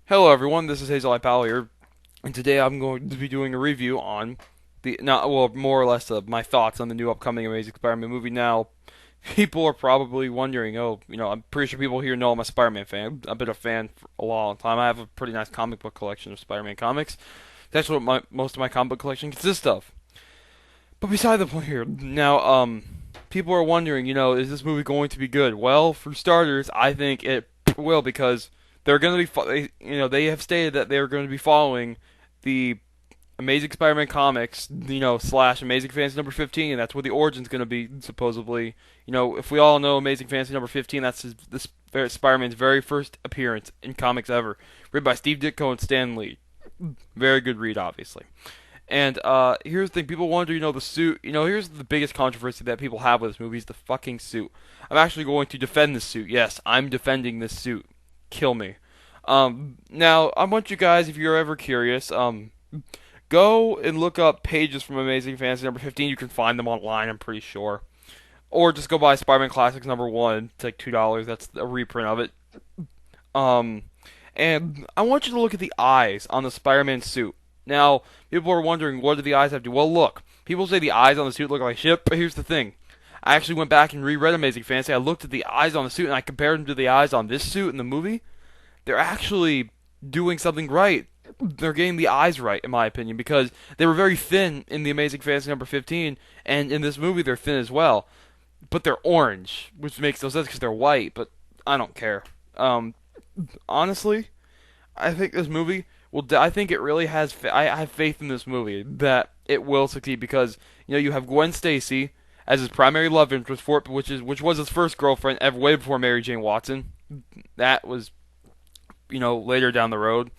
Hello everyone, this is Hazel I. Powell here, and today I'm going to be doing a review on more or less my thoughts on the new upcoming Amazing Spider-Man movie. Now, people are probably wondering, I'm pretty sure people here know I'm a Spider-Man fan. I've been a fan for a long time. I have a pretty nice comic book collection of Spider-Man comics. That's what most of my comic book collection consists of. But beside the point here, now, people are wondering, is this movie going to be good? Well, for starters, I think it will because they're going to be, they have stated that they're going to be following the Amazing Spider-Man comics, slash Amazing Fantasy number 15, and that's where the origin's going to be supposedly. If we all know Amazing Fantasy number 15, that's this Spider-Man's very first appearance in comics ever, written by Steve Ditko and Stan Lee. Very good read, obviously. And here's the thing: people wonder, the suit. Here's the biggest controversy that people have with this movie is the fucking suit. I'm actually going to defend this suit. Yes, I'm defending this suit. Kill me. Now I want you guys, if you're ever curious, go and look up pages from Amazing Fantasy number 15. You can find them online, I'm pretty sure. Or just go buy Spider-Man Classics number 1. It's like $2. That's a reprint of it. Um, and I want you to look at the eyes on the Spider-Man suit. Now, people are wondering, what do the eyes have to do? Well, look, people say the eyes on the suit look like shit, but here's the thing. I actually went back and reread Amazing Fantasy. I looked at the eyes on the suit, and I compared them to the eyes on this suit in the movie. They're actually doing something right. They're getting the eyes right, in my opinion, because they were very thin in the Amazing Fantasy number 15, and in this movie they're thin as well. But they're orange, which makes no sense because they're white, but I don't care. Honestly, I think this movie I think it really has. I have faith in this movie that it will succeed because you have Gwen Stacy as his primary love interest for it, which was his first girlfriend ever, way before Mary Jane Watson. That was later down the road.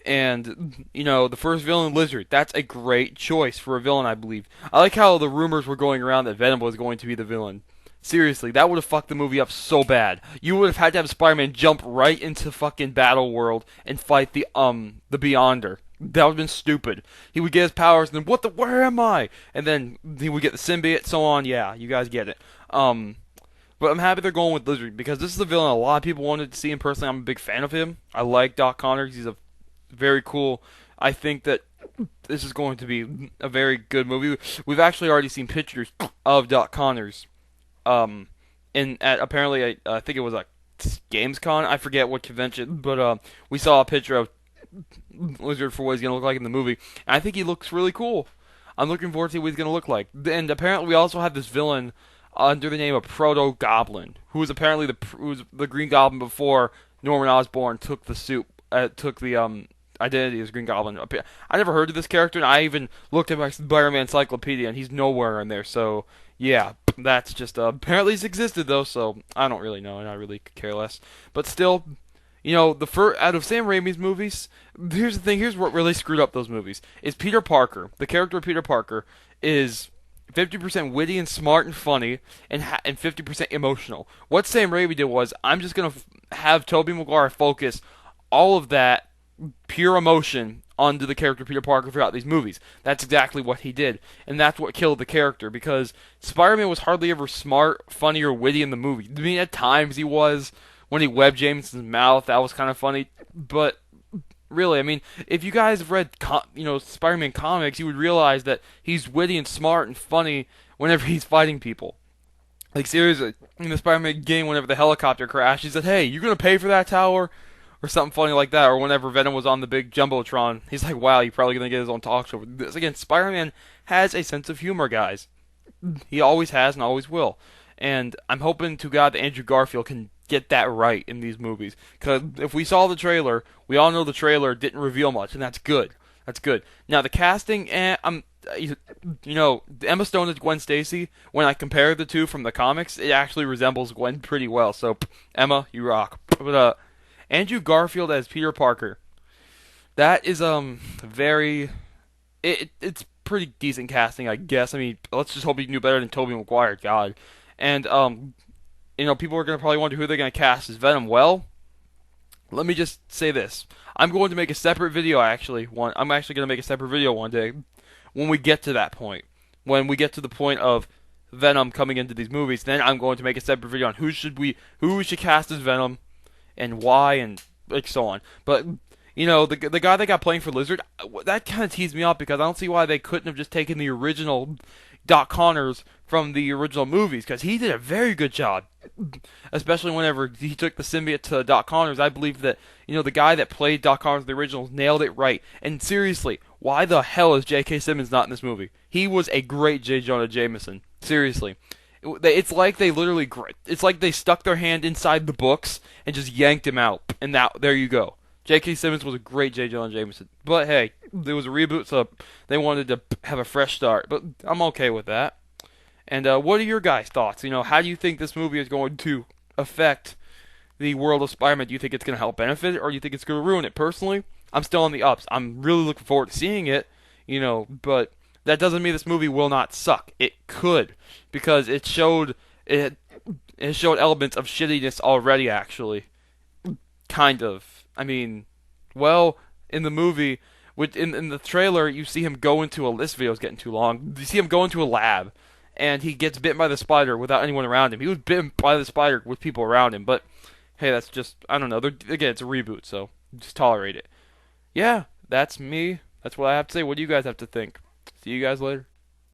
And the first villain, Lizard. That's a great choice for a villain, I believe. I like how the rumors were going around that Venom was going to be the villain. Seriously, that would have fucked the movie up so bad. You would have had to have Spider-Man jump right into fucking Battle World and fight the Beyonder. That would have been stupid. He would get his powers and then where am I? And then he would get the symbiote, so on. Yeah, you guys get it. But I'm happy they're going with Lizard because this is a villain a lot of people wanted to see, and personally, I'm a big fan of him. I like Doc Connors. He's a very cool. I think that this is going to be a very good movie. We've actually already seen pictures of Doc Connors apparently I think it was like Gamescom. I forget what convention, but we saw a picture of Lizard for what he's gonna look like in the movie, and I think he looks really cool. I'm looking forward to see what he's gonna look like. And apparently, we also have this villain under the name of Proto Goblin, who was apparently the Green Goblin before Norman Osborn took the identity as Green Goblin. I never heard of this character, and I even looked at my Spider-Man encyclopedia, and he's nowhere in there. So yeah, that's just apparently he's existed though. So I don't really know, and I really could care less. But still, the first out of Sam Raimi's movies, here's the thing. Here's what really screwed up those movies: is Peter Parker. The character of Peter Parker is 50% witty and smart and funny, and 50% emotional. What Sam Raimi did was, I'm just gonna have Tobey Maguire focus all of that pure emotion onto the character Peter Parker throughout these movies. That's exactly what he did, and that's what killed the character, because Spider-Man was hardly ever smart, funny, or witty in the movie. I mean, at times he was. When he webbed Jameson's mouth, that was kind of funny, but really, I mean, if you guys have read, Spider-Man comics, you would realize that he's witty and smart and funny whenever he's fighting people. Like, seriously, in the Spider-Man game, whenever the helicopter crashed, he said, "Hey, you gonna pay for that tower?" Or something funny like that. Or whenever Venom was on the big Jumbotron, he's like, "Wow, you're probably gonna get his own talk show." This again, Spider-Man has a sense of humor, guys. He always has and always will. And I'm hoping to God that Andrew Garfield can get that right in these movies. Because if we saw the trailer, we all know the trailer didn't reveal much, and that's good. That's good. Now the casting, Emma Stone as Gwen Stacy. When I compare the two from the comics, it actually resembles Gwen pretty well. So Emma, you rock. But Andrew Garfield as Peter Parker. That is very it's pretty decent casting, I guess. I mean, let's just hope he can do better than Tobey Maguire, God. And people are gonna probably wonder who they're gonna cast as Venom. Well, let me just say this: I'm going to make a separate video. I'm actually gonna make a separate video one day when we get to that point. When we get to the point of Venom coming into these movies, then I'm going to make a separate video on who we should cast as Venom and why, and like so on. But the guy that got playing for Lizard, that kind of teased me off because I don't see why they couldn't have just taken the original Doc Connors from the original movies because he did a very good job. Especially whenever he took the symbiote to Doc Connors, I believe that the guy that played Doc Connors in the originals nailed it right. And seriously, why the hell is J.K. Simmons not in this movie? He was a great J. Jonah Jameson. Seriously, it's like it's like they stuck their hand inside the books and just yanked him out, and there you go. J.K. Simmons was a great J. Jonah Jameson. But hey, there was a reboot, so they wanted to have a fresh start. But I'm okay with that. And what are your guys' thoughts? How do you think this movie is going to affect the world of Spider-Man? Do you think it's going to help benefit it, or do you think it's going to ruin it? Personally, I'm still on the ups. I'm really looking forward to seeing it, but that doesn't mean this movie will not suck. It could, because it showed elements of shittiness already, actually. Kind of. I mean, well, in the movie, in the trailer, you see him go into this video's getting too long. You see him go into a lab, and he gets bitten by the spider without anyone around him. He was bitten by the spider with people around him, but hey, that's just, I don't know. Again, it's a reboot, so just tolerate it. Yeah, that's me. That's what I have to say. What do you guys have to think? See you guys later.